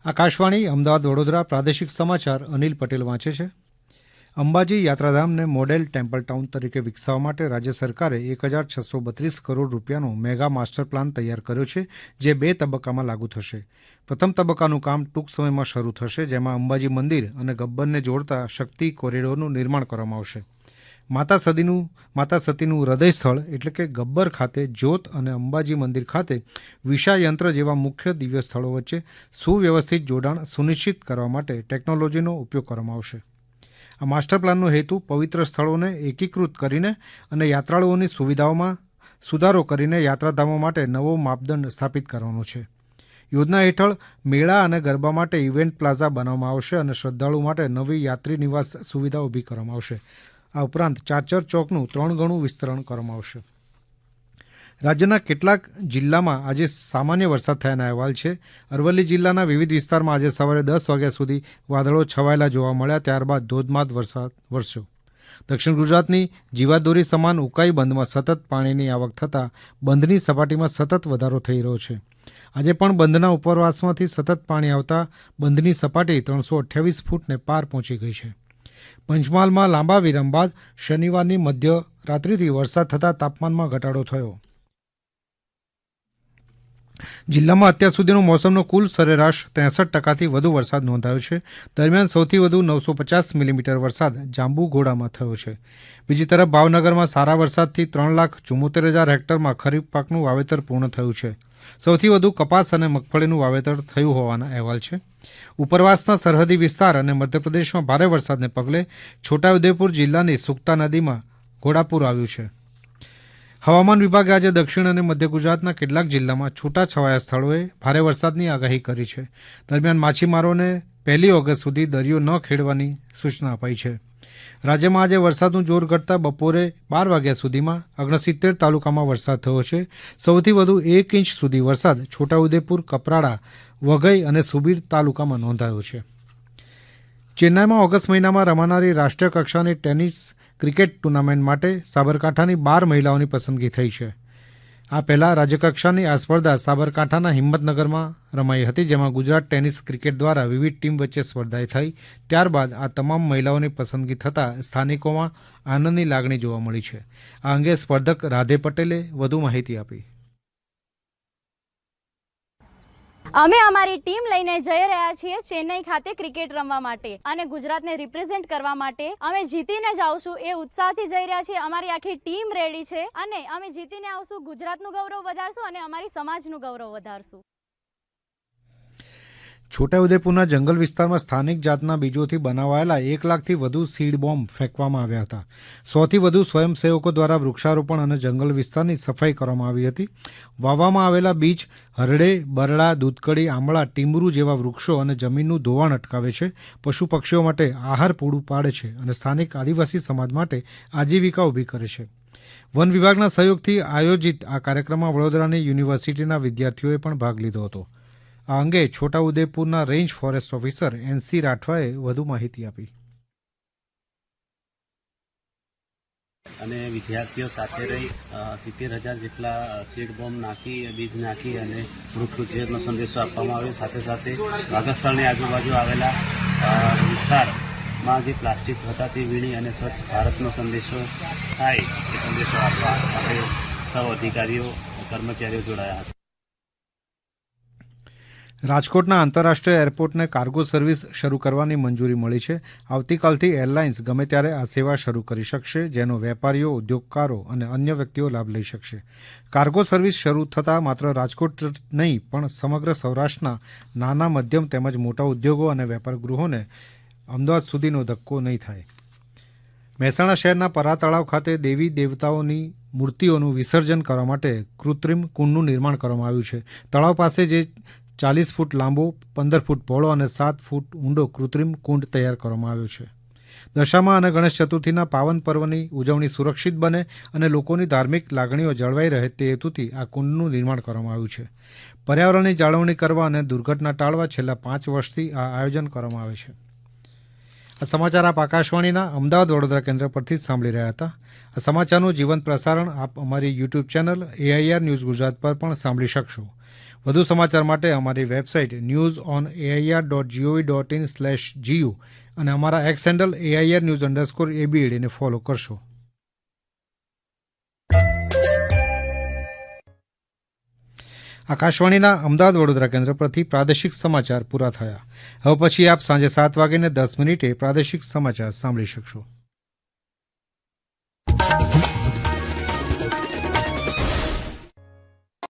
આકાશવાણી અમદાવાદ વડોદરા પ્રાદેશિક સમાચાર અનિલ પટેલ વાંચે છે. અંબાજી યાત્રાધામને મોડેલ ટેમ્પલ ટાઉન તરીકે વિકસાવવા માટે રાજ્ય સરકારે 1,632 કરોડ રૂપિયાનો મેગા માસ્ટર પ્લાન તૈયાર કર્યો છે, જે 2 તબક્કામાં લાગુ થશે. પ્રથમ તબક્કાનું કામ ટૂંક સમયમાં શરૂ થશે, જેમાં અંબાજી મંદિર અને ગબ્બરને જોડતા શક્તિ કોરિડોરનું નિર્માણ કરવામાં આવશે. માતા સતીનું હૃદય સ્થળ એટલે કે ગબ્બર ખાતે જ્યોત અને અંબાજી મંદિર ખાતે વિષાયંત્ર જેવા મુખ્ય દિવ્ય સ્થળો વચ્ચે સુવ્યવસ્થિત જોડાણ સુનિશ્ચિત કરવા માટે ટેકનોલોજીનો ઉપયોગ કરવામાં આવશે. આ માસ્ટર પ્લાનનો હેતુ પવિત્ર સ્થળોને એકીકૃત કરીને અને યાત્રાળુઓની સુવિધાઓમાં સુધારો કરીને યાત્રાધામો માટે નવો માપદંડ સ્થાપિત કરવાનો છે. યોજના હેઠળ મેળા અને ગરબા માટે ઇવેન્ટ પ્લાઝા બનાવવામાં આવશે અને શ્રદ્ધાળુ માટે નવી યાત્રી નિવાસ સુવિધા ઊભી કરવામાં આવશે. આ ઉપરાંત ચાચર ચોકનું 3 ગણું વિસ્તરણ કરવામાં આવશે. રાજ્યના કેટલાક જિલ્લામાં આજે સામાન્ય વરસાદ થયાના અહેવાલ છે. અરવલ્લી જિલ્લાના વિવિધ વિસ્તારમાં આજે સવારે 10 વાગ્યા સુધી વાદળો છવાયેલા જોવા મળ્યા, ત્યારબાદ ધોધમાર વરસાદ વરસ્યો. દક્ષિણ ગુજરાતની જીવાદોરી સમાન ઉકાઈ બંધમાં સતત પાણીની આવક થતાં બંધની સપાટીમાં સતત વધારો થઈ રહ્યો છે. આજે પણ બંધના ઉપરવાસમાંથી સતત પાણી આવતા બંધની સપાટી 328 ફૂટને પાર પહોંચી ગઈ છે. પંચમહાલમાં લાંબા વિરામ બાદ શનિવારની મધ્ય રાત્રિથી વરસાદ થતાં તાપમાનમાં ઘટાડો થયો. જિલ્લામાં અત્યાર સુધીનો મોસમનો કુલ સરેરાશ 63% વધુ વરસાદ નોંધાયો છે. દરમિયાન સૌથી વધુ 950 મિલીમીટર વરસાદ જાંબુઘોડામાં થયો છે. બીજી તરફ ભાવનગરમાં સારા વરસાદથી 3,74,000 હેક્ટરમાં ખરીફ પાકનું વાવેતર પૂર્ણ થયું છે. સૌથી વધુ કપાસ અને મગફળીનું વાવેતર થયું હોવાના અહેવાલ છે. ઉપરવાસના સરહદી વિસ્તાર અને મધ્યપ્રદેશમાં ભારે વરસાદને પગલે છોટાઉદેપુર જિલ્લાની સુક્તા નદીમાં ઘોડાપૂર આવ્યું છે. હવામાન વિભાગે આજે દક્ષિણ અને મધ્ય ગુજરાતના કેટલાક જિલ્લામાં છૂટાછવાયા સ્થળોએ ભારે વરસાદની આગાહી કરી છે. દરમિયાન માછીમારોને 1 ઓગસ્ટ સુધી દરિયો ન ખેડવાની સૂચના અપાઈ છે. રાજ્યમાં આજે વરસાદનું જોર ઘટતા બપોરે 12 વાગ્યા સુધીમાં 69 તાલુકામાં વરસાદ થયો છે. સૌથી વધુ 1 ઇંચ સુધી વરસાદ છોટાઉદેપુર, કપરાડા, વઘઈ અને સુબીર તાલુકામાં નોંધાયો છે. ચેન્નાઈમાં ઓગસ્ટ મહિનામાં રમાનારી રાષ્ટ્રીય કક્ષાની ટેનિસ ક્રિકેટ ટુર્નામેન્ટ માટે સાબરકાંઠાની 12 મહિલાઓની પસંદગી થઈ છે. આ પહેલા રાજ્યકક્ષાની આ સ્પર્ધા સાબરકાંઠાના હિંમતનગરમાં રમાઈ હતી, જેમાં ગુજરાત ટેનિસ ક્રિકેટ દ્વારા વિવિધ ટીમ વચ્ચે સ્પર્ધા થઈ. ત્યારબાદ આ તમામ મહિલાઓની પસંદગી થતાં સ્થાનિકોમાં આનંદની લાગણી જોવા મળી છે. આ અંગે સ્પર્ધક રાધે પટેલે વધુ માહિતી આપી. અમે અમારી ટીમ લઈને જઈ રહ્યા છીએ ચેન્નઈ ખાતે ક્રિકેટ રમવા માટે અને ગુજરાતને રિપ્રેઝેન્ટ કરવા માટે. અમે જીતીને જ આવશું એ ઉત્સાહથી જઈ રહ્યા છીએ. અમારી આખી ટીમ રેડી છે અને અમે જીતીને આવશું, ગુજરાતનું ગૌરવ વધારશું અને અમારી સમાજનું ગૌરવ વધારશું. છોટાઉદેપુરના જંગલ વિસ્તારમાં સ્થાનિક જાતના બીજોથી બનાવાયેલા 1 લાખથી વધુ સીડ બોમ્બ ફેંકવામાં આવ્યા હતા. 100થી વધુ સ્વયંસેવકો દ્વારા વૃક્ષારોપણ અને જંગલ વિસ્તારની સફાઈ કરવામાં આવી હતી. વાવવામાં આવેલા બીજ હરડે, બરડા, દૂધકડી, આંબળા, ટીમરૂ જેવા વૃક્ષો અને જમીનનું ધોવાણ અટકાવે છે, પશુ પક્ષીઓ માટે આહાર પૂરું પાડે છે અને સ્થાનિક આદિવાસી સમાજ માટે આજીવિકા ઊભી કરે છે. વન વિભાગના સહયોગથી આયોજિત આ કાર્યક્રમમાં વડોદરાની યુનિવર્સિટીના વિદ્યાર્થીઓએ પણ ભાગ લીધો હતો. આ અંગે છોટાઉદેપુરના રેન્જ ફોરેસ્ટ ઓફિસર NC રાઠવાએ વધુ માહિતી આપી. અને વિદ્યાર્થીઓ સાથે રહી 70,000 જેટલા સીડ બોમ્બ નાખી, બીજ નાખી અને વૃક્ષ ઉછેરનો સંદેશો આપવામાં આવ્યો. સાથે સાથે વાઘસ્થળની આજુબાજુ આવેલા વિસ્તારમાં જે પ્લાસ્ટિક હતા તે વીણી અને સ્વચ્છ ભારતનો સંદેશો થાય એ સંદેશો આપવા આપણે સૌ અધિકારીઓ, કર્મચારીઓ જોડાયા હતા. રાજકોટના આંતરરાષ્ટ્રીય એરપોર્ટને કાર્ગો સર્વિસ શરૂ કરવાની મંજૂરી મળી છે. આવતીકાલથી એરલાઇન્સ ગમે ત્યારે આ સેવા શરૂ કરી શકશે, જેનો વેપારીઓ, ઉદ્યોગકારો અને અન્ય વ્યક્તિઓ લાભ લઈ શકશે. કાર્ગો સર્વિસ શરૂ થતાં માત્ર રાજકોટ નહીં પણ સમગ્ર સૌરાષ્ટ્રના નાના, મધ્યમ તેમજ મોટા ઉદ્યોગો અને વેપાર ગૃહોને અમદાવાદ સુધીનો ધક્કો નહીં થાય. મહેસાણા શહેરના પરા તળાવ ખાતે દેવી દેવતાઓની મૂર્તિઓનું વિસર્જન કરવા માટે કૃત્રિમ કુંડનું નિર્માણ કરવામાં આવ્યું છે. તળાવ પાસે જે 40 ફૂટ લાંબો, 15 ફૂટ પહોળો અને 7 ફૂટ ઊંડો કૃત્રિમ કુંડ તૈયાર કરવામાં આવ્યો છે. દશામા અને ગણેશ ચતુર્થીના પાવન પર્વની ઉજવણી સુરક્ષિત બને અને લોકોની ધાર્મિક લાગણીઓ જળવાઈ રહે તે હેતુથી આ કુંડનું નિર્માણ કરવામાં આવ્યું છે. પર્યાવરણની જાળવણી કરવા અને દુર્ઘટના ટાળવા છેલ્લા 5 વર્ષથી આ આયોજન કરવામાં આવે છે. આ સમાચાર આપ આકાશવાણીના અમદાવાદ વડોદરા કેન્દ્ર પરથી સાંભળી રહ્યા હતા. આ સમાચારનું જીવંત પ્રસારણ આપ અમારી YouTube channel AIR news Gujarat પર પણ સાંભળી શકશો. વધુ સમાચાર માટે અમારી વેબસાઇટ newsonair.gov.in/gu અને અમારા એક્સ હેન્ડલ AIR_news_ABED ને ફોલો કરશો. આકાશવાણીના અમદાવાદ વડોદરા કેન્દ્ર પરથી પ્રાદેશિક સમાચાર પૂરા થયા. હવે પછી આપ સાંજે 7:10 પ્રાદેશિક સમાચાર સાંભળી શકશો.